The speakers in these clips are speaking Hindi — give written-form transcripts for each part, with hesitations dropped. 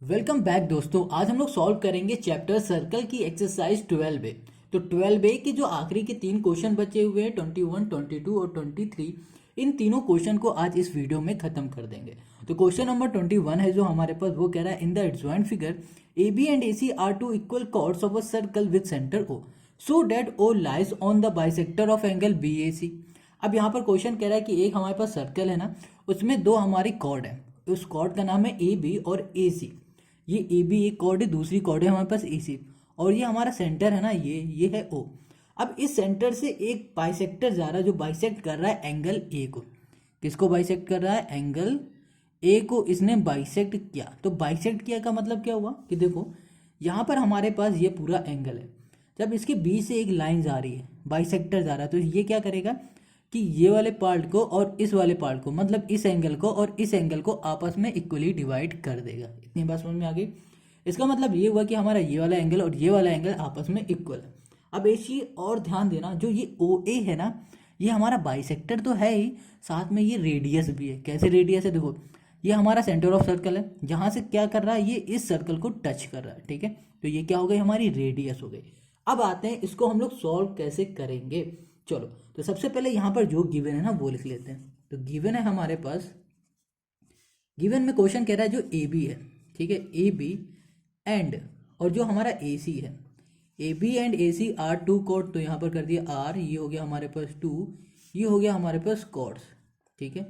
वेलकम बैक दोस्तों। आज हम लोग सॉल्व करेंगे चैप्टर सर्कल की एक्सरसाइज 12A। तो 12A के जो आखिरी के तीन क्वेश्चन बचे हुए हैं 21, 22 और 23, इन तीनों क्वेश्चन को आज इस वीडियो में खत्म कर देंगे। तो क्वेश्चन नंबर 21 है जो हमारे पास, वो कह रहा है in the adjoint figure A B and A C are two equal chords of a circle with centre O so that O lies on the bisector of angle B A C. अब यहाँ पर क्वेश्चन कह रहा है कि एक हमारे पास सर्कल है ना, उसमें दो हमारी कॉर्ड है, उस कॉर्ड का नाम है ए बी और ए सी। ये ए बी एक कॉर्ड है, दूसरी कॉर्ड है हमारे पास ए सी, और ये हमारा सेंटर है ना, ये है ओ। अब इस सेंटर से एक बाइसेक्टर जा रहा है जो बाइसेक्ट कर रहा है एंगल ए को। किसको बाइसेक्ट कर रहा है? एंगल ए को इसने बाइसेक्ट किया। तो बाइसेक्ट किया का मतलब क्या हुआ कि देखो यहाँ पर हमारे पास ये पूरा एंगल है, जब इसके बीच से एक लाइन जा रही है, बाइसेक्टर जा रहा है, तो ये क्या करेगा कि ये वाले पार्ट को और इस वाले पार्ट को, मतलब इस एंगल को और इस एंगल को आपस में इक्वली डिवाइड कर देगा। इतनी बात समझ में आ गई। इसका मतलब ये हुआ कि हमारा ये वाला एंगल और ये वाला एंगल आपस में इक्वल है। अब एक चीज और ध्यान देना, जो ये ओ ए है ना, ये हमारा बाइसेक्टर तो है ही, साथ में ये रेडियस भी है। कैसे रेडियस है? देखो ये हमारा सेंटर ऑफ सर्कल है, जहां से क्या कर रहा है, ये इस सर्कल को टच कर रहा है। ठीक है, तो ये क्या हो गई? हमारी रेडियस हो गई। अब आते हैं इसको हम लोग सॉल्व कैसे करेंगे। चलो, तो सबसे पहले यहाँ पर जो गिवन है ना वो लिख लेते हैं। तो गिवन है हमारे पास, गिवन में क्वेश्चन कह रहा है जो ए बी है, ठीक है, ए बी एंड, और जो हमारा ए सी है, A B and A C are two chord. तो यहाँ पर कर दिया आर, ये हो गया हमारे पास टू, ये हो गया हमारे पास कॉर्ड्स। ठीक है,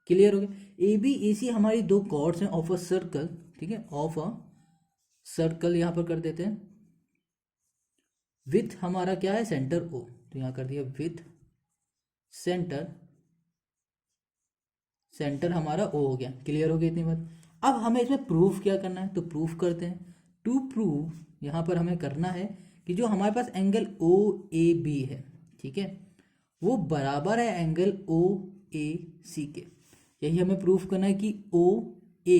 क्लियर हो गया। ए बी ए सी हमारी दो कॉर्ड्स हैं ऑफ अ सर्कल। ठीक है, ऑफ अ सर्कल यहाँ पर कर देते हैं। विथ हमारा क्या है? Centre O. तो यहाँ कर दिया विथ सेंटर, सेंटर हमारा ओ हो गया। क्लियर हो गया इतनी बात। अब हमें इसमें प्रूफ क्या करना है, तो प्रूफ करते हैं। टू प्रूव यहाँ पर हमें करना है कि जो हमारे पास एंगल ओ ए बी है, ठीक है, वो बराबर है एंगल ओ ए सी के। यही हमें प्रूफ करना है कि ओ ए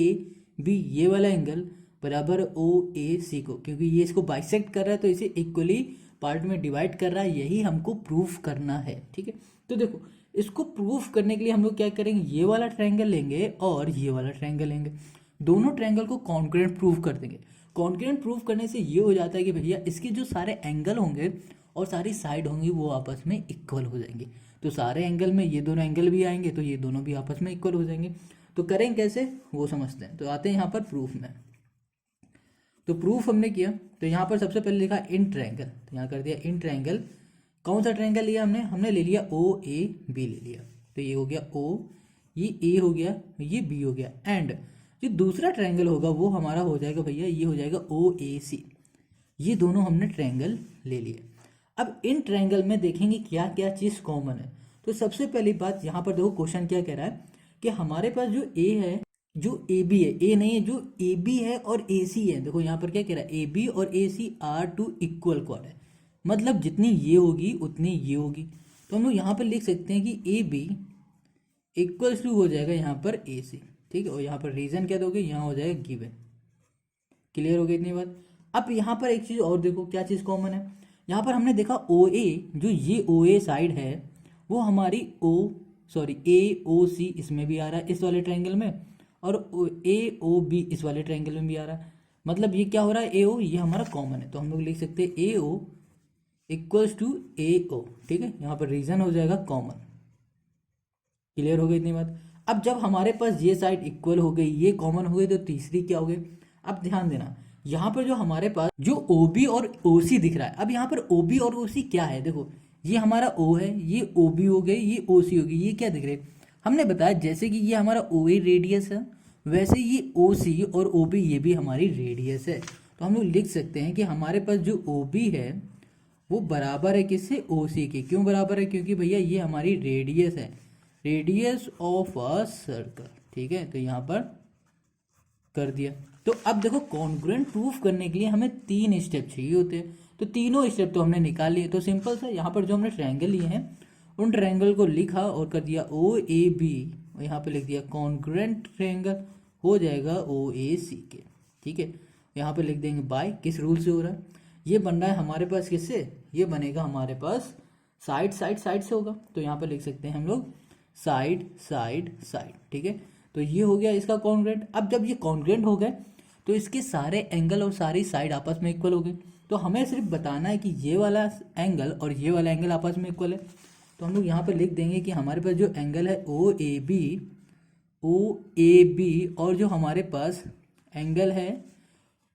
बी, ये वाला एंगल बराबर ओ ए सी को, क्योंकि ये इसको बाइसेक्ट कर रहा है तो इसे इक्वली पार्ट में डिवाइड कर रहा है। यही हमको प्रूफ करना है। ठीक है, तो देखो इसको प्रूफ करने के लिए हम लोग क्या करेंगे, ये वाला ट्रायंगल लेंगे और ये वाला ट्रायंगल लेंगे, दोनों ट्रायंगल को कॉन्ग्रुएंट प्रूफ कर देंगे। कॉन्ग्रुएंट प्रूफ करने से ये हो जाता है कि भैया इसके जो सारे एंगल होंगे और सारी साइड होंगी वो आपस में इक्वल हो जाएंगे। तो सारे एंगल में ये दोनों एंगल भी आएंगे तो ये दोनों भी आपस में इक्वल हो जाएंगे। तो करें कैसे वो समझते हैं। तो आते हैं यहाँ पर प्रूफ में। तो प्रूफ हमने किया, तो यहाँ पर सबसे पहले लिखा इन ट्रायंगल, तो यहाँ कर दिया इन ट्रायंगल। कौन सा ट्रायंगल लिया हमने? हमने ले लिया ओ ए बी ले लिया। तो ये हो गया ओ, ये ए हो गया, ये बी हो गया, एंड जो दूसरा ट्रायंगल होगा वो हमारा हो जाएगा भैया, ये हो जाएगा ओ ए सी। ये दोनों हमने ट्रायंगल ले लिए। अब इन ट्रायंगल में देखेंगे क्या क्या चीज़ कॉमन है। तो सबसे पहली बात यहाँ पर देखो, क्वेश्चन क्या कह रहा है कि हमारे पास जो ए है, जो ए बी है, ए नहीं है, जो ए बी है और ए सी है, देखो यहाँ पर क्या कह रहा है, ए बी और A C are two equal क्वाड है, मतलब जितनी ये होगी उतनी ये होगी। तो हम लोग यहाँ पर लिख सकते हैं कि ए बी इक्वल्स टू हो जाएगा यहाँ पर ए सी। ठीक है, और यहाँ पर रीजन क्या दोगे, यहाँ हो जाएगा गिवन। क्लियर हो गई इतनी बात। अब यहाँ पर एक चीज़ और देखो, क्या चीज़ कॉमन है। यहाँ पर हमने देखा ओ ए, जो ये ओ ए साइड है वो हमारी ए ओ सी इसमें भी आ रहा है इस वाले ट्रायंगल में, और ए ओ बी इस वाले ट्रायंगल में भी आ रहा है। मतलब ये क्या हो रहा है, ए ओ ये हमारा कॉमन है, तो हम लोग लिख सकते हैं ए ओ इक्वल्स टू ए ओ। ठीक है, यहाँ पर रीजन हो जाएगा कॉमन। क्लियर हो गई इतनी बात। अब जब हमारे पास ये साइड इक्वल हो गई, ये कॉमन हो गई, तो तीसरी क्या हो गई। अब ध्यान देना, यहाँ पर जो हमारे पास जो ओ बी और ओ सी दिख रहा है, अब यहाँ पर ओ बी और ओ सी क्या है, देखो ये हमारा ओ है, ये ओ बी हो गई, ये ओ सी हो गई, ये क्या दिख रहे हैं, हमने बताया जैसे कि ये हमारा ओ ए रेडियस है, वैसे ये ओ सी और ओ बी ये भी हमारी रेडियस है। तो हम लोग लिख सकते हैं कि हमारे पास जो ओ बी है वो बराबर है किससे, ओ सी के। क्यों बराबर है? क्योंकि भैया ये हमारी रेडियस है, रेडियस ऑफ अ सर्कल। ठीक है, तो यहाँ पर कर दिया। तो अब देखो कॉन्ग्रुएंट प्रूफ करने के लिए हमें 3 स्टेप चाहिए होते हैं, तो तीनों स्टेप तो हमने निकाल लिए। तो सिंपल सा, यहाँ पर जो हमने ट्रायंगल लिए हैं उन ट्रायंगल को लिखा और कर दिया ओ ए बी, और यहाँ पे लिख दिया कॉन्ग्रुएंट ट्रायंगल हो जाएगा ओ ए सी के। ठीक है, यहाँ पे लिख देंगे बाय, किस रूल से हो रहा है, ये बन रहा है हमारे पास किससे, ये बनेगा हमारे पास साइड साइड साइड से होगा। तो यहाँ पे लिख सकते हैं हम लोग साइड साइड साइड। ठीक है, तो ये हो गया इसका कॉन्ग्रुएंट। अब जब ये कॉन्ग्रुएंट हो गए तो इसके सारे एंगल और सारी साइड आपस में इक्वल हो गए। तो हमें सिर्फ बताना है कि ये वाला एंगल और ये वाला एंगल आपस में इक्वल है। तो हम लोग यहाँ पर लिख देंगे कि हमारे पास जो एंगल है ओ ए बी और जो हमारे पास एंगल है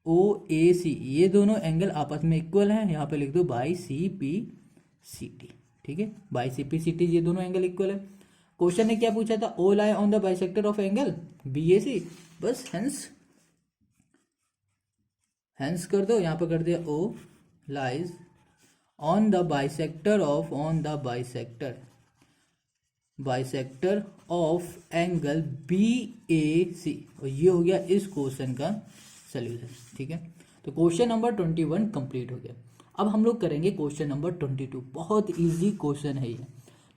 OAC, ये दोनों एंगल आपस में इक्वल हैं। यहाँ पे लिख दो बाई CPCT। ठीक है, बाई CPCT ये दोनों एंगल इक्वल है। क्वेश्चन ने क्या पूछा था, O lie on the bisector of angle BAC। बस हेंस कर दो, यहाँ पर कर दिया O lies on the bisector of angle BAC। और ये हो गया इस क्वेश्चन का सोल्यूशन। ठीक है, तो क्वेश्चन नंबर 21 कंप्लीट हो गया। अब हम लोग करेंगे क्वेश्चन नंबर 22। बहुत इजी क्वेश्चन है ये।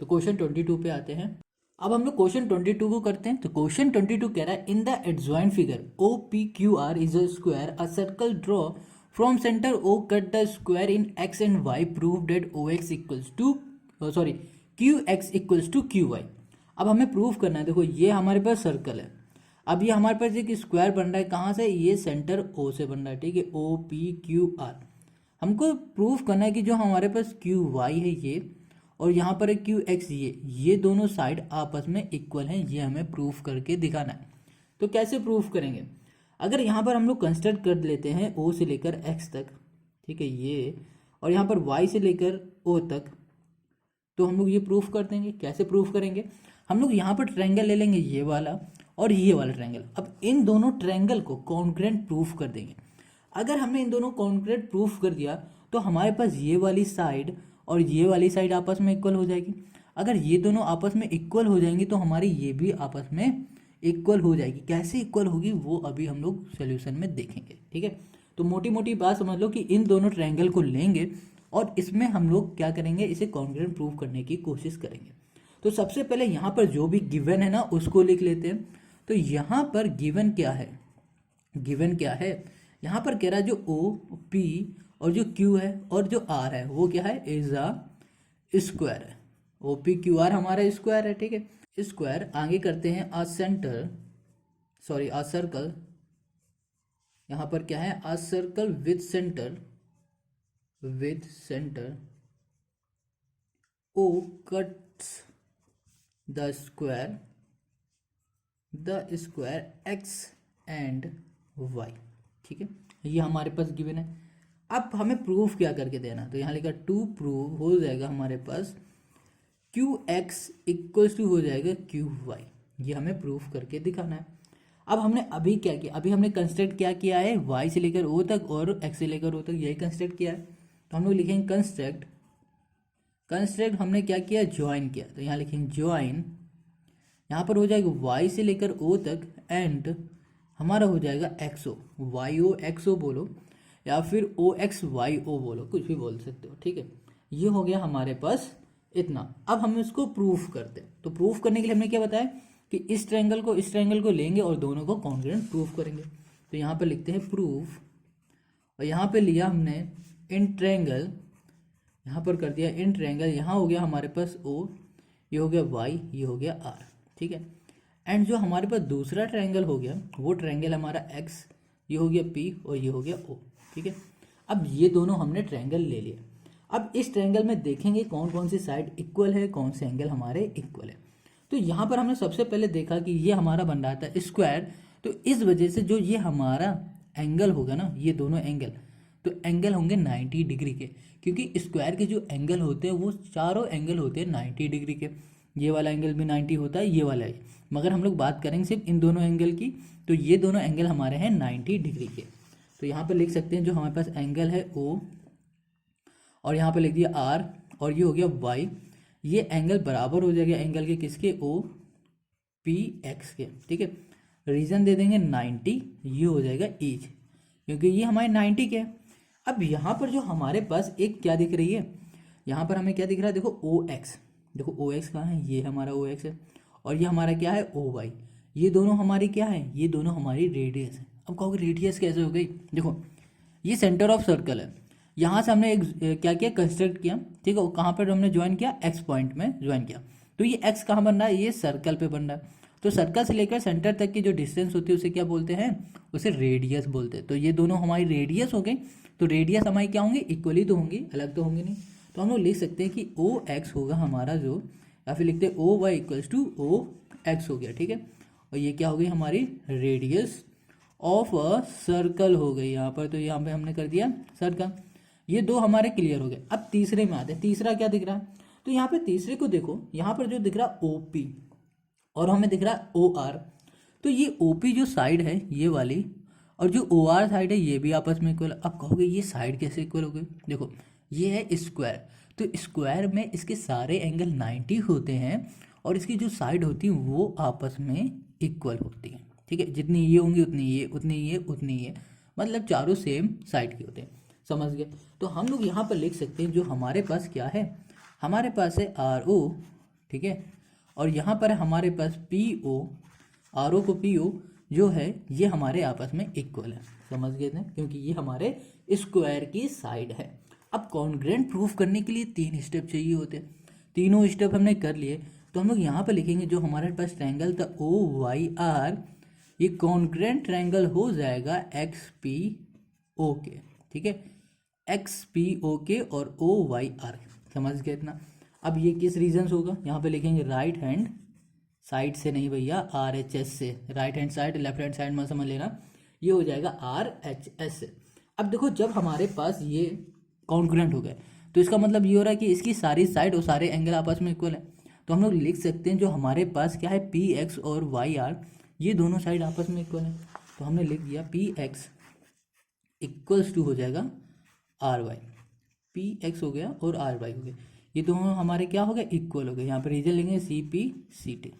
तो क्वेश्चन 22 पे आते हैं। अब हम लोग क्वेश्चन 22 को करते हैं। तो क्वेश्चन 22 कह रहा है, in the adjoint figure OPQR is a square, a circle draw from centre O, cut the square in x and y, prove that OX equals to QX equals to QY। अब हमें प्रूव करना है। देखो ये हमारे पास सर्कल है, अब ये हमारे पास एक स्क्वायर बन रहा है। कहाँ से, ये सेंटर O से बन रहा है। ठीक है, OPQR। हमको प्रूफ करना है कि जो हमारे पास QY है ये, और यहाँ पर है QX, ये दोनों साइड आपस में इक्वल हैं। ये हमें प्रूफ करके दिखाना है। तो कैसे प्रूफ करेंगे, अगर यहाँ पर हम लोग कंस्ट्रक्ट कर लेते हैं O से लेकर X तक, ठीक है ये, और यहाँ पर Y से लेकर O तक, तो हम लोग ये प्रूफ कर देंगे। कैसे प्रूफ करेंगे, हम लोग यहाँ पर ट्रायंगल ले लेंगे, ये वाला और ये वाला ट्रायंगल। अब इन दोनों ट्रायंगल को कॉन्ग्रुएंट प्रूफ कर देंगे। अगर हमने इन दोनों कॉन्ग्रुएंट प्रूफ कर दिया तो हमारे पास ये वाली साइड और ये वाली साइड आपस में इक्वल हो जाएगी। अगर ये दोनों आपस में इक्वल हो जाएंगी तो हमारी ये भी आपस में इक्वल हो जाएगी। कैसे इक्वल होगी वो अभी हम लोग सोल्यूशन में देखेंगे। ठीक है, तो मोटी मोटी बात समझ लो कि इन दोनों ट्रायंगल को लेंगे और इसमें हम लोग क्या करेंगे, इसे कॉन्ग्रुएंट प्रूफ करने की कोशिश करेंगे। तो सबसे पहले यहाँ पर जो भी गिवन है ना उसको लिख लेते हैं। तो यहाँ पर गिवन क्या है, यहाँ पर कह रहा है जो OP और जो Q है और जो R है वो क्या है, इज अ स्क्वायर है। OPQR हमारा स्क्वायर है। ठीक है, स्क्वायर। आगे करते हैं अ सर्कल। यहाँ पर क्या है, a circle with centre O cuts the square X and Y। ठीक है, ये हमारे पास गिवन है। अब हमें प्रूफ क्या करके देना, तो यहाँ लिखा टू प्रूव हो जाएगा हमारे पास QX इक्वल्स टू हो जाएगा QY। ये हमें प्रूफ करके दिखाना है। अब हमने अभी क्या किया, अभी हमने कंस्ट्रक्ट क्या किया है, Y से लेकर O तक और X से लेकर O तक, यही कंस्ट्रक्ट किया है। तो हम लोग लिखेंगे कंस्ट्रक्ट हमने क्या किया, ज्वाइन किया। तो यहाँ लिखेंगे ज्वाइन, यहाँ पर हो जाएगा Y से लेकर O तक एंड हमारा हो जाएगा XO, YO XO बोलो या फिर OXYO बोलो, कुछ भी बोल सकते हो। ठीक है, ये हो गया हमारे पास इतना। अब हम इसको प्रूफ करते हैं। तो प्रूफ करने के लिए हमने क्या बताया कि इस ट्रायंगल को लेंगे और दोनों को कॉन्ग्रुएंट प्रूफ करेंगे। तो यहाँ पर लिखते हैं प्रूफ, और यहाँ पे लिया हमने इन ट्रायंगल, यहाँ पर कर दिया इन ट्रायंगल। यहाँ हो गया हमारे पास O, ये हो गया Y, ये हो गया R। ठीक है, एंड जो हमारे पास दूसरा ट्रायंगल हो गया वो ट्रायंगल हमारा X, ये हो गया P और ये हो गया O। ठीक है, अब ये दोनों हमने ट्रायंगल ले लिया। अब इस ट्रायंगल में देखेंगे कौन कौन सी साइड इक्वल है, कौन से एंगल हमारे इक्वल है। तो यहाँ पर हमने सबसे पहले देखा कि ये हमारा बन रहा था स्क्वायर, तो इस वजह से जो ये हमारा एंगल होगा ना, ये दोनों एंगल, तो एंगल होंगे 90 डिग्री के, क्योंकि स्क्वायर के जो एंगल होते हैं वो चारों एंगल होते हैं 90 डिग्री के। ये वाला एंगल भी 90 होता है, ये वाला है, मगर हम लोग बात करेंगे सिर्फ इन दोनों एंगल की। तो ये दोनों एंगल हमारे हैं 90 डिग्री के। तो यहाँ पर लिख सकते हैं जो हमारे पास एंगल है O, और यहाँ पर लिख दिया R, और ये हो गया Y। ये एंगल बराबर हो जाएगा एंगल के, किसके, OPX के। ठीक है, रीजन दे देंगे 90, ये हो जाएगा ईच, क्योंकि ये हमारे 90 के है। अब यहाँ पर जो हमारे पास एक क्या दिख रही है, यहाँ पर हमें क्या दिख रहा है, देखो OX, देखो OX कहाँ है, ये हमारा OX है, और ये हमारा क्या है OY। ये दोनों हमारी क्या है, ये दोनों हमारी रेडियस है। अब कहोगे रेडियस कैसे हो गई, देखो ये सेंटर ऑफ सर्कल है, यहाँ से हमने एक क्या किया, कंस्ट्रक्ट किया। ठीक है, कहाँ पर हमने ज्वाइन किया, X पॉइंट में ज्वाइन किया। तो ये X कहाँ बन रहा है, ये सर्कल पे बन रहा है। तो सर्कल से लेकर सेंटर तक की जो डिस्टेंस होती है उसे क्या बोलते हैं, उसे रेडियस बोलते हैं। तो ये दोनों हमारी रेडियस हो गई, तो रेडियस हमारी क्या होंगी, इक्वली तो होंगी, अलग तो होंगी नहीं। तो हम लोग लिख सकते हैं कि ओ एक्स होगा हमारा जो, या फिर लिखते हैं O Y equals to O X हो गया, ठीक है। और ये क्या हो गई हमारी रेडियस ऑफ अ सर्कल हो गई यहाँ पर, तो यहाँ पे हमने कर दिया सर्कल। ये दो हमारे क्लियर हो गए। अब तीसरे में आते हैं, तीसरा क्या दिख रहा है, तो यहाँ पे तीसरे को देखो, यहाँ पर जो दिख रहा है ओ पी और हमें दिख रहा है ओ आर। तो ये ओ पी जो साइड है ये वाली, और जो ओ आर साइड है ये भी आपस में इक्वल। अब कहोगे ये साइड कैसे इक्वल हो गई, देखो ये है स्क्वायर, तो स्क्वायर में इसके सारे एंगल 90 होते हैं और इसकी जो साइड होती है वो आपस में इक्वल होती है, ठीक है। जितनी ये होंगी उतनी ये, उतनी ये, उतनी ये, मतलब चारों सेम साइड के होते हैं, समझ गए। तो हम लोग यहाँ पर लिख सकते हैं जो हमारे पास क्या है, हमारे पास है आर ओ, ठीक है, और यहाँ पर हमारे पास पी ओ, आर ओ को पी ओ जो है ये हमारे आपस में इक्वल है, समझ गए थे, क्योंकि ये हमारे स्क्वायर की साइड है। अब कॉन्ग्रुएंट प्रूफ करने के लिए 3 स्टेप चाहिए होते हैं, तीनों स्टेप हमने कर लिए। तो हम लोग यहाँ पर लिखेंगे जो हमारे पास ट्रायंगल था ओ वाई आर, ये कॉन्ग्रुएंट ट्रायंगल हो जाएगा एक्स पी ओ के, ठीक है, एक्स पी ओ के और ओ वाई आर, समझ गए इतना। अब ये किस रीजन से होगा, यहाँ पे लिखेंगे राइट हैंड साइड से, नहीं भैया आर एच एस से, right hand side left hand side में समझ लेना, ये हो जाएगा आर एच एस से। अब देखो जब हमारे पास ये कॉन्ग्रुएंट हो गए तो इसका मतलब ये हो रहा है कि इसकी सारी साइड और सारे एंगल आपस में इक्वल है। तो हम लोग लिख सकते हैं जो हमारे पास क्या है पी एक्स और वाई आर, ये दोनों साइड आपस में इक्वल है। तो हमने लिख दिया पी एक्स इक्वल्स टू हो जाएगा आर वाई, पी एक्स हो गया और आर वाई हो गया, ये दोनों हमारे क्या हो गए, इक्वल हो गए। यहाँ पर रीजन लेंगे C P C T,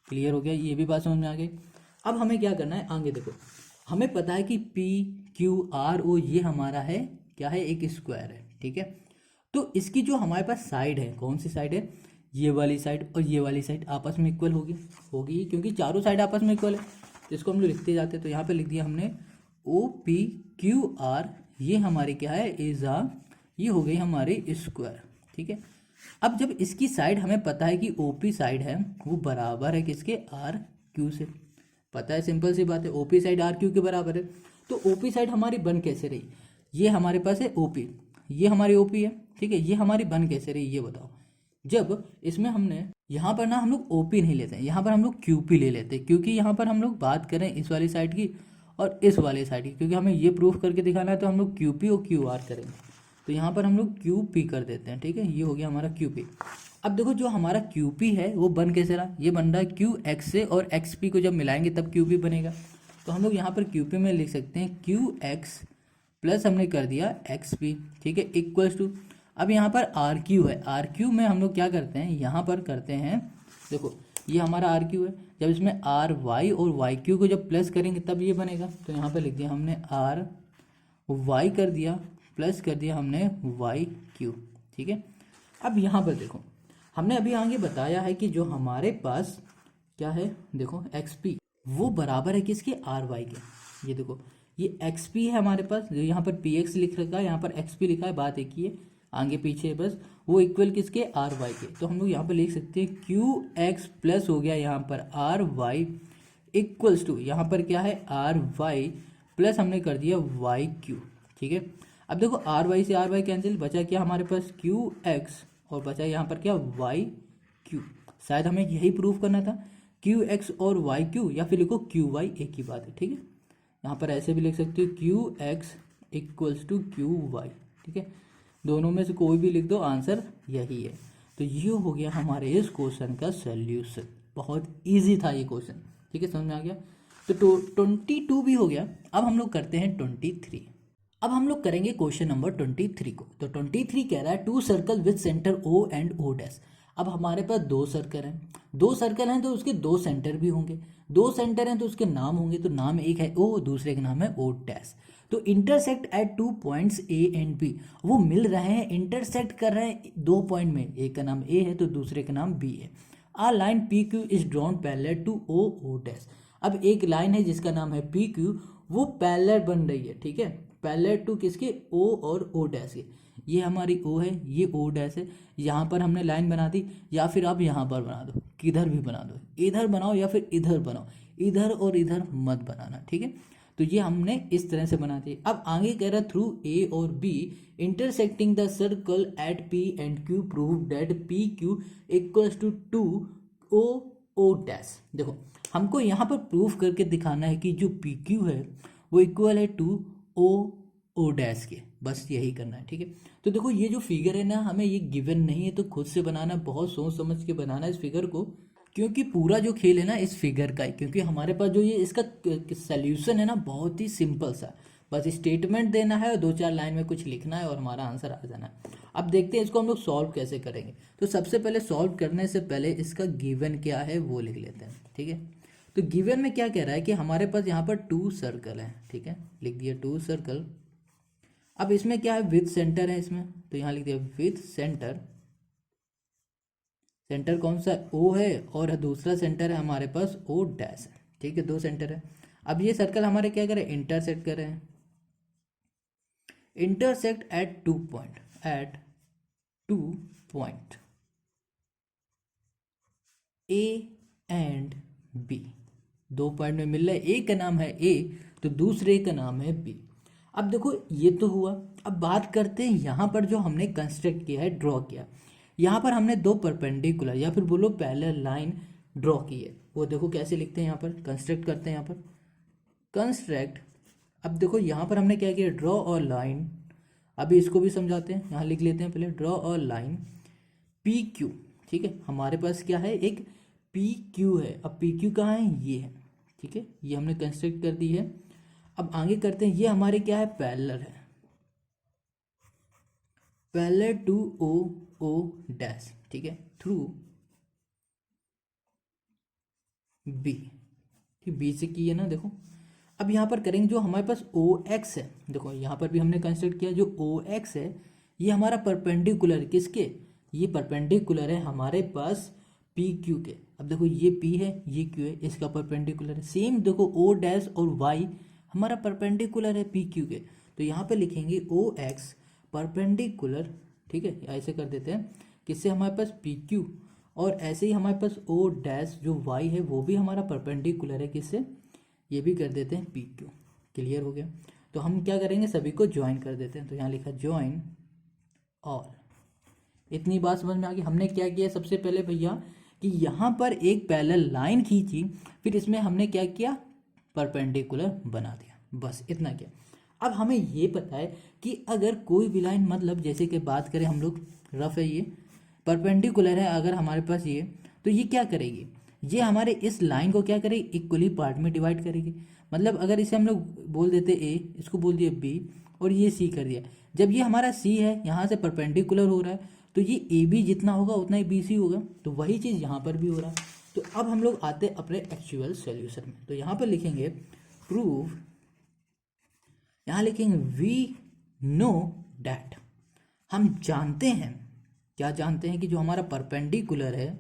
clear हो गया, ये भी बात समझ में आ गई। अब हमें क्या करना है, आगे देखो हमें पता है कि पी क्यू आर ओ ये हमारा है क्या है, एक स्क्वायर है, ठीक है। तो इसकी जो हमारे पास साइड है, कौन सी साइड है, ये वाली साइड और ये वाली साइड आपस में इक्वल होगी क्योंकि चारों साइड आपस में इक्वल है। तो इसको हम लोग लिखते जाते हैं, तो यहाँ पे लिख दिया हमने ओ पी क्यू आर, ये हमारी क्या है इज आ, ये हो गई हमारी स्क्वायर, ठीक है। अब जब इसकी साइड हमें पता है कि ओ पी साइड है वो बराबर है किसके, आर क्यू से, पता है, सिंपल सी बात है, O P side R Q के बराबर है। तो ओ पी साइड हमारी बन कैसे रही, ये हमारे पास है ओ पी, ये हमारी ओ पी है, ठीक है, ये हमारी बन कैसे रही ये बताओ। जब इसमें हमने यहाँ पर ना हम लोग ओ पी नहीं लेते हैं, यहाँ पर हम लोग क्यू पी ले लेते हैं, क्योंकि यहाँ पर हम लोग बात करें इस वाली साइड की और इस वाली साइड की, क्योंकि हमें ये प्रूफ करके दिखाना है तो हम लोग क्यू पी और क्यू आर करेंगे। तो यहाँ पर हम लोग क्यू पी कर देते हैं, ठीक है, ये हो गया हमारा क्यू पी। अब देखो जो हमारा क्यू पी है वो बन कैसे रहा, ये बन रहा है क्यू एक्स से, और एक्स पी को जब मिलाएंगे तब क्यू पी बनेगा। तो हम लोग यहाँ पर क्यू पी में लिख सकते हैं क्यू एक्स प्लस हमने कर दिया एक्स पी, ठीक है, इक्वल्स टू, अब यहाँ पर आर क्यू है, आर क्यू में हम लोग क्या करते हैं, यहाँ पर करते हैं, देखो ये हमारा आर क्यू है, जब इसमें आर वाई और वाई क्यू को जब प्लस करेंगे तब ये बनेगा। तो यहाँ पर लिख दिया हमने आर वाई कर दिया प्लस कर दिया हमने वाई क्यू, ठीक है। अब यहाँ पर देखो हमने अभी आगे बताया है कि जो हमारे पास क्या है, देखो एक्स पी वो बराबर है किसके, आर वाई के। ये देखो ये एक्स पी है हमारे पास, जो यहाँ पर पी एक्स लिख रखा है, यहाँ पर एक्स पी लिखा है, बात एक ही है, आगे पीछे बस, वो इक्वल किसके, आर वाई के। तो हम लोग यहाँ पर लिख सकते हैं क्यू एक्स प्लस हो गया यहाँ पर आर वाई इक्वल्स टू, यहाँ पर क्या है आर वाई प्लस हमने कर दिया वाई क्यू, ठीक है। अब देखो आर वाई से आर वाई कैंसिल, बचा क्या हमारे पास क्यू एक्स और बचा यहाँ पर क्या वाई क्यू। शायद हमें यही प्रूफ करना था, क्यू एक्स और वाई क्यू, या फिर लिखो क्यू वाई एक ही बात है, ठीक है। यहाँ पर ऐसे भी लिख सकते हो Q X equals to Q Y, ठीक है, दोनों में से कोई भी लिख दो, आंसर यही है। तो ये हो गया हमारे इस क्वेश्चन का सोल्यूशन, बहुत इजी था ये क्वेश्चन, ठीक है, समझ में आ गया। तो 22 भी हो गया। अब हम लोग करते हैं 23। अब हम लोग करेंगे क्वेश्चन नंबर 23 को। तो 23 कह रहा है two circle with centre O and O dash. अब हमारे पास दो सर्कल हैं तो उसके दो सेंटर भी होंगे, दो सेंटर हैं तो उसके नाम होंगे, तो नाम एक है ओ, दूसरे का नाम है ओ डैश। तो intersect at 2 points A and B, वो मिल रहे हैं, इंटरसेक्ट कर रहे हैं 2 पॉइंट में, एक का नाम ए है तो दूसरे का नाम बी है। A line P Q is drawn parallel to O O dash. अब एक लाइन है जिसका नाम है पी क्यू, वो पैरेलल बन रही है, ठीक है, पैरेलल टू किसके, ओ और ओ डैश के। ये हमारी ओ है, ये ओ डैश है, यहाँ पर हमने लाइन बना दी, या फिर आप यहाँ पर बना दो, किधर भी बना दो, इधर बनाओ या फिर इधर बनाओ, इधर और इधर मत बनाना, ठीक है। तो ये हमने इस तरह से बना दी। अब आगे कह रहा थ्रू ए और B intersecting the circle at P and Q prove that P Q equals to O O dash. देखो हमको यहाँ पर प्रूफ करके दिखाना है कि जो पी क्यू है वो इक्वल है टू ओ ओ डैश के, बस यही करना है, ठीक है। तो देखो ये जो फिगर है ना, हमें ये गिवन नहीं है, तो खुद से बनाना, बहुत सोच समझ के बनाना इस फिगर को, क्योंकि पूरा जो खेल है ना इस फिगर का है, क्योंकि हमारे पास जो ये इसका सल्यूशन है ना बहुत ही सिंपल सा, बस स्टेटमेंट देना है और 2-4 लाइन में कुछ लिखना है और हमारा आंसर आ जाना है। अब देखते हैं इसको हम लोग सॉल्व कैसे करेंगे। तो सबसे पहले सॉल्व करने से पहले इसका गिवन क्या है वो लिख लेते हैं, ठीक है। तो गिवन में क्या कह रहा है कि हमारे पास यहाँ पर 2 सर्कल है, ठीक है, लिख दिया 2 सर्कल। अब इसमें क्या है, विथ सेंटर है इसमें, तो यहाँ लिख दिया विथ सेंटर। सेंटर कौन सा ओ है और दूसरा सेंटर है हमारे पास ओ डैश है, ठीक है, 2 सेंटर है। अब ये सर्कल हमारे क्या करें, इंटरसेक्ट कर रहे हैं, intersect at 2 point, at 2 point A and B. 2 point में मिल रहा है, एक का नाम है ए तो दूसरे का नाम है बी। अब देखो ये तो हुआ। अब बात करते हैं यहाँ पर जो हमने कंस्ट्रक्ट किया है, ड्रॉ किया, यहाँ पर हमने 2 परपेंडिकुलर या फिर बोलो पैरेलल लाइन ड्रॉ की है। वो देखो कैसे लिखते हैं, यहाँ पर कंस्ट्रक्ट करते हैं, यहाँ पर कंस्ट्रक्ट। अब देखो यहाँ पर हमने क्या किया, ड्रॉ और लाइन। अभी इसको भी समझाते हैं, यहाँ लिख लेते हैं पहले, ड्रॉ और लाइन पी क्यू, ठीक है। हमारे पास क्या है, एक पी क्यू है। अब पी क्यू कहाँ है, ये है, ठीक है, ये हमने कंस्ट्रक्ट कर दी है। अब आगे करते हैं, ये हमारे क्या है, पैरेलल है, parallel to O O dash, ठीक है, थ्रू बी, ठीक, बी से की है ना, देखो। अब यहाँ पर करेंगे, जो हमारे पास ओ एक्स है, देखो यहाँ पर भी हमने कंस्ट्रक्ट किया, जो ओ एक्स है ये हमारा परपेंडिकुलर किसके, ये परपेंडिकुलर है हमारे पास पी क्यू के। अब देखो ये पी है, ये क्यू है, इसका परपेंडिकुलर है। सेम देखो ओ डैश और वाई हमारा परपेंडिकुलर है पी क्यू के, तो यहाँ पे लिखेंगे ओ एक्स परपेंडिकुलर, ठीक है, ऐसे कर देते हैं, किससे, हमारे पास पी क्यू। और ऐसे ही हमारे पास ओ डैश जो वाई है वो भी हमारा परपेंडिकुलर है किससे, ये भी कर देते हैं पी क्यू। क्लियर हो गया। तो हम क्या करेंगे, सभी को ज्वाइन कर देते हैं, तो यहाँ लिखा ज्वाइन ऑल। इतनी बात समझ में आ गई। हमने क्या किया सबसे पहले भैया, कि यहाँ पर एक पैरेलल लाइन खींची, फिर इसमें हमने क्या किया, परपेंडिकुलर बना दिया, बस इतना किया। अब हमें ये पता है कि अगर कोई भी लाइन, मतलब जैसे कि बात करें हम लोग, रफ है ये, परपेंडिकुलर है अगर हमारे पास ये, तो ये क्या करेगी, ये हमारे इस लाइन को क्या करेगी, इक्वली पार्ट में डिवाइड करेगी। मतलब अगर इसे हम लोग बोल देते ए, इसको बोल दिया बी और ये सी कर दिया, जब ये हमारा सी है यहाँ से परपेंडिकुलर हो रहा है तो ये ए बी जितना होगा उतना ही बी सी होगा, तो वही चीज़ यहाँ पर भी हो रहा है। तो अब हम लोग आते हैं अपने एक्चुअल सॉल्यूशन में, तो यहाँ पर लिखेंगे प्रूव, यहाँ लिखेंगे वी नो डैट, हम जानते हैं, क्या जानते हैं, कि जो हमारा परपेंडिकुलर है,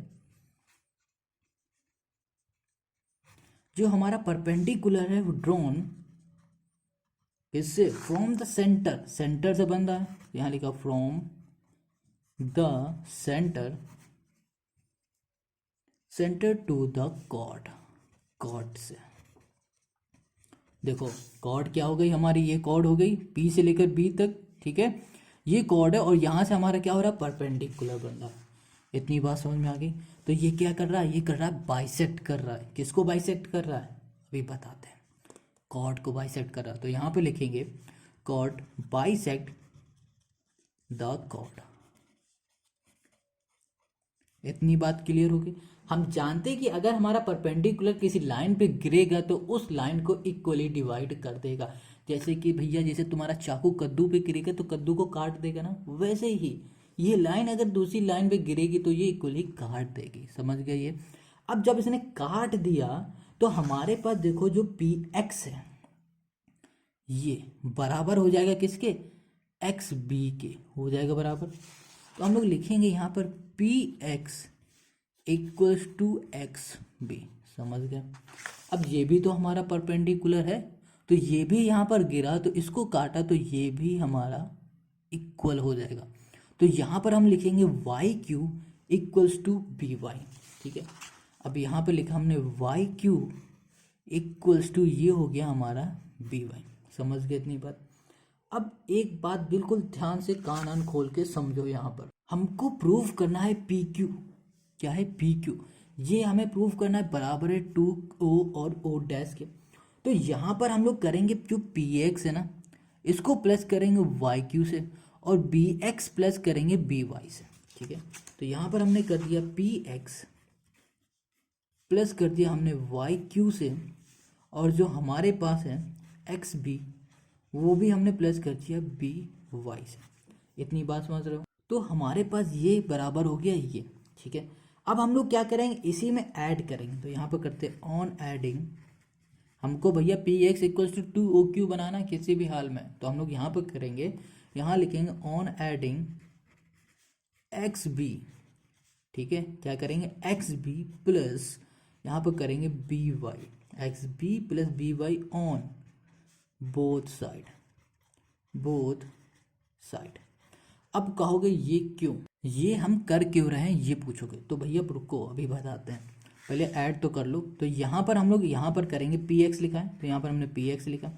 जो हमारा परपेंडिकुलर है वो ड्रॉन किससे, फ्रॉम द सेंटर, सेंटर से बन रहा है, यहाँ लिखा from the centre, centre to the chord, chord से। देखो कॉर्ड क्या हो गई हमारी, ये कॉर्ड हो गई पी से लेकर बी तक, ठीक है, ये कॉर्ड है और यहाँ से हमारा क्या हो रहा है, परपेंडिकुलर बन रहा है। इतनी बात समझ में आ गई। तो ये क्या कर रहा है, ये कर रहा है बाइसेक्ट कर रहा है, किसको बाइसेक्ट कर रहा है, अभी बताते हैं, कॉर्ड को बाइसेक्ट कर रहा है। तो यहाँ पे लिखेंगे कॉर्ड बाइसेक्ट द कॉर्ड। इतनी बात क्लियर होगी। हम जानते हैं कि अगर हमारा परपेंडिकुलर किसी लाइन पे गिरेगा तो उस लाइन को इक्वली डिवाइड कर देगा। जैसे कि भैया जैसे तुम्हारा चाकू कद्दू पे गिरेगा तो कद्दू को काट देगा ना, वैसे ही ये लाइन अगर दूसरी लाइन पे गिरेगी तो ये इक्वली काट देगी। समझ गए ये। अब जब इसने काट दिया तो हमारे पास देखो जो पी एक्स है ये बराबर हो जाएगा किसके, एक्स बी के हो जाएगा बराबर। तो हम लोग लिखेंगे यहाँ पर P X equals to X B. समझ गए। अब ये भी तो हमारा परपेंडिकुलर है तो ये भी यहाँ पर गिरा तो इसको काटा तो ये भी हमारा इक्वल हो जाएगा। तो यहाँ पर हम लिखेंगे Y Q equals to B Y, ठीक है। अब यहाँ पर लिखा हमने वाई क्यू इक्वल्स टू, ये हो गया हमारा बी वाई। समझ गए इतनी बात। अब एक बात बिल्कुल ध्यान से कान आन खोल के समझो, यहाँ पर हमको प्रूव करना है पी क्यू। क्या है? P Q. ये हमें प्रूव करना है बराबर है 2O और O डैश के। तो यहाँ पर हम लोग करेंगे जो पी एक्स है ना, इसको प्लस करेंगे वाई क्यू से, और बी एक्स प्लस करेंगे बी वाई से, ठीक है। तो यहाँ पर हमने कर दिया पी एक्स प्लस कर दिया हमने वाई क्यू से, और जो हमारे पास है एक्स बी वो भी हमने प्लस कर दिया बी वाई से। इतनी बात समझ रहे हो? तो हमारे पास ये बराबर हो गया ये, ठीक है। अब हम लोग क्या करेंगे, इसी में ऐड करेंगे। तो यहाँ पर करते हैं ऑन एडिंग। हमको भैया P X equals to 2O Q बनाना किसी भी हाल में, तो हम लोग यहाँ पर करेंगे, यहाँ लिखेंगे ऑन एडिंग एक्स बी, ठीक है। क्या करेंगे? एक्स बी प्लस यहाँ पर करेंगे B Y, X B plus B Y on both side, both side. अब कहोगे ये क्यों, ये हम कर क्यों रहे हैं, ये पूछोगे। तो भैया रुको, अभी बताते हैं, पहले ऐड तो कर लो। तो यहाँ पर हम लोग यहाँ पर करेंगे पी एक्स लिखा है, तो यहाँ पर हमने पी एक्स लिखा,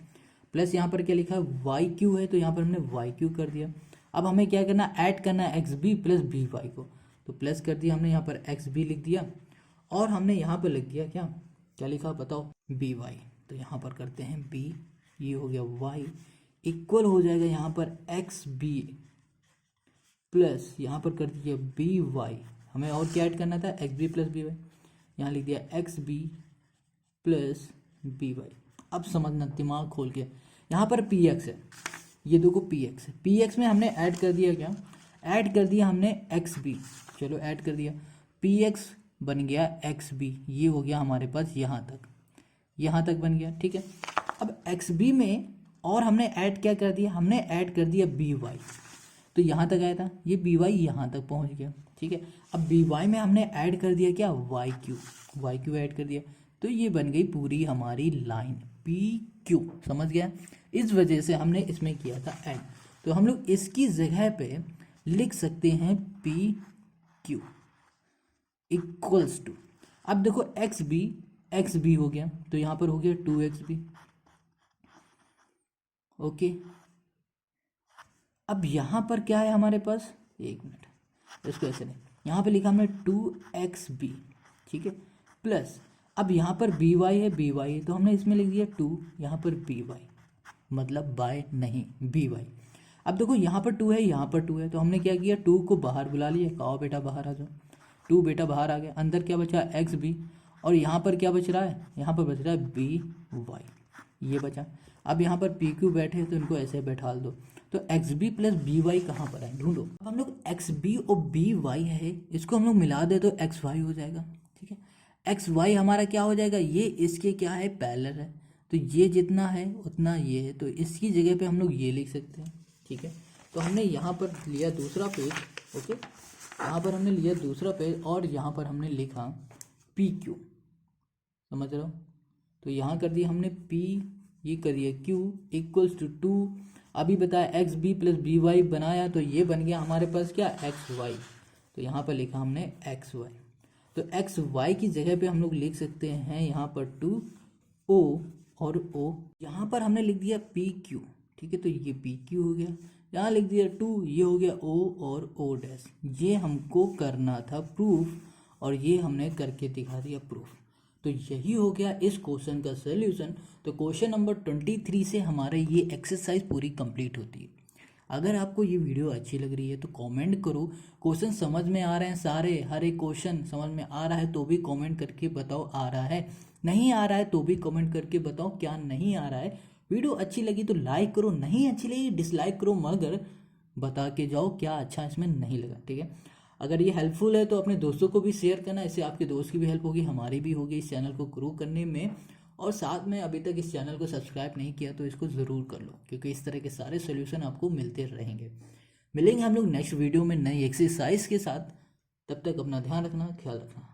प्लस यहाँ पर क्या लिखा है वाई क्यू है, तो यहाँ पर हमने वाई क्यू कर दिया। अब हमें क्या करना, ऐड करना है X B plus B Y को, तो प्लस कर दिया हमने, यहाँ पर एक्स बी लिख दिया, और हमने यहाँ पर लिख दिया क्या क्या लिखा बताओ, बी वाई। तो यहाँ पर करते हैं बी, ये हो गया वाई, इक्वल हो जाएगा यहाँ पर एक्स बी प्लस यहाँ पर कर दिया बी वाई। हमें और क्या ऐड करना था, X B plus B Y, यहाँ लिख दिया X B plus B Y. अब समझना दिमाग खोल के, यहाँ पर पी एक्स है, ये देखो पी एक्स है, पी एक्स में हमने ऐड कर दिया क्या, ऐड कर दिया हमने एक्स बी, चलो ऐड कर दिया, पी एक्स बन गया एक्स बी, ये हो गया हमारे पास यहाँ तक बन गया, ठीक है। अब एक्स बी में और हमने ऐड क्या कर दिया, हमने ऐड कर दिया बी वाई, तो यहाँ तक आया था, ये बी वाई यहाँ तक पहुँच गया, ठीक है। अब बी वाई में हमने ऐड कर दिया क्या, वाई क्यू ऐड कर दिया, तो ये बन गई पूरी हमारी लाइन पी क्यू। समझ गया? इस वजह से हमने इसमें किया था ऐड। तो हम लोग इसकी जगह पे लिख सकते हैं पी क्यू इक्वल्स टू, अब देखो एक्स बी हो गया, तो यहाँ पर हो गया 2x बी, ओके। अब यहाँ पर क्या है हमारे पास, एक मिनट, इसको ऐसे नहीं, यहाँ पे लिखा हमने 2x बी, ठीक है, प्लस अब यहाँ पर बी वाई है, तो हमने इसमें लिख दिया 2, यहाँ पर बी वाई, मतलब बाय नहीं बी वाई। अब देखो यहाँ पर 2 है, यहाँ पर 2 है, तो हमने क्या किया, 2 को बाहर बुला लिया, कहो बेटा बाहर आ जाओ, 2 बेटा बाहर आ गया, अंदर क्या बचा एक्स बी, और यहाँ पर क्या बच रहा है, यहाँ पर बच रहा है बी वाई, ये बचा। अब यहाँ पर पी क्यू बैठे, तो इनको ऐसे बैठा दो, तो X B plus B Y कहाँ पर है, ढूंढो। अब हम लोग एक्स बी और बी वाई है, इसको हम लोग मिला दे तो एक्स वाई हो जाएगा, ठीक है। एक्स वाई हमारा क्या हो जाएगा, ये इसके क्या है, पैरेलल है, तो ये जितना है उतना ये है, तो इसकी जगह पे हम लोग ये लिख सकते हैं, ठीक है। तो हमने यहाँ पर लिया दूसरा पेज, ओके, यहाँ पर हमने लिया दूसरा पेज, और यहाँ पर हमने लिखा पी क्यू, समझ रहे हो। तो यहाँ कर दिया हमने पी, ये कर दिया क्यू इक्वल्स टू 2, अभी बताया X B plus B Y बनाया, तो ये बन गया हमारे पास क्या, एक्स वाई। तो यहाँ पर लिखा हमने एक्स वाई, तो एक्स वाई की जगह पे हम लोग लिख सकते हैं यहाँ पर 2O और O, यहाँ पर हमने लिख दिया पी क्यू, ठीक है, तो ये पी क्यू हो गया, यहाँ लिख दिया 2, ये हो गया O और O डैश। ये हमको करना था प्रूफ, और ये हमने करके दिखा दिया प्रूफ। तो यही हो गया इस क्वेश्चन का सॉल्यूशन। तो क्वेश्चन नंबर 23 से हमारे ये एक्सरसाइज पूरी कंप्लीट होती है। अगर आपको ये वीडियो अच्छी लग रही है तो कमेंट करो, क्वेश्चन समझ में आ रहे हैं सारे, हर एक क्वेश्चन समझ में आ रहा है तो भी कमेंट करके बताओ आ रहा है, नहीं आ रहा है तो भी कमेंट करके बताओ क्या नहीं आ रहा है। वीडियो अच्छी लगी तो लाइक करो, नहीं अच्छी लगी डिसलाइक करो, मगर बता के जाओ क्या अच्छा इसमें नहीं लगा, ठीक है। अगर ये हेल्पफुल है तो अपने दोस्तों को भी शेयर करना, इससे आपके दोस्त की भी हेल्प होगी, हमारी भी होगी इस चैनल को ग्रो करने में। और साथ में अभी तक इस चैनल को सब्सक्राइब नहीं किया तो इसको ज़रूर कर लो, क्योंकि इस तरह के सारे सोल्यूशन आपको मिलते रहेंगे। मिलेंगे हम लोग नेक्स्ट वीडियो में नई एक्सरसाइज के साथ, तब तक अपना ध्यान रखना, ख्याल रखना।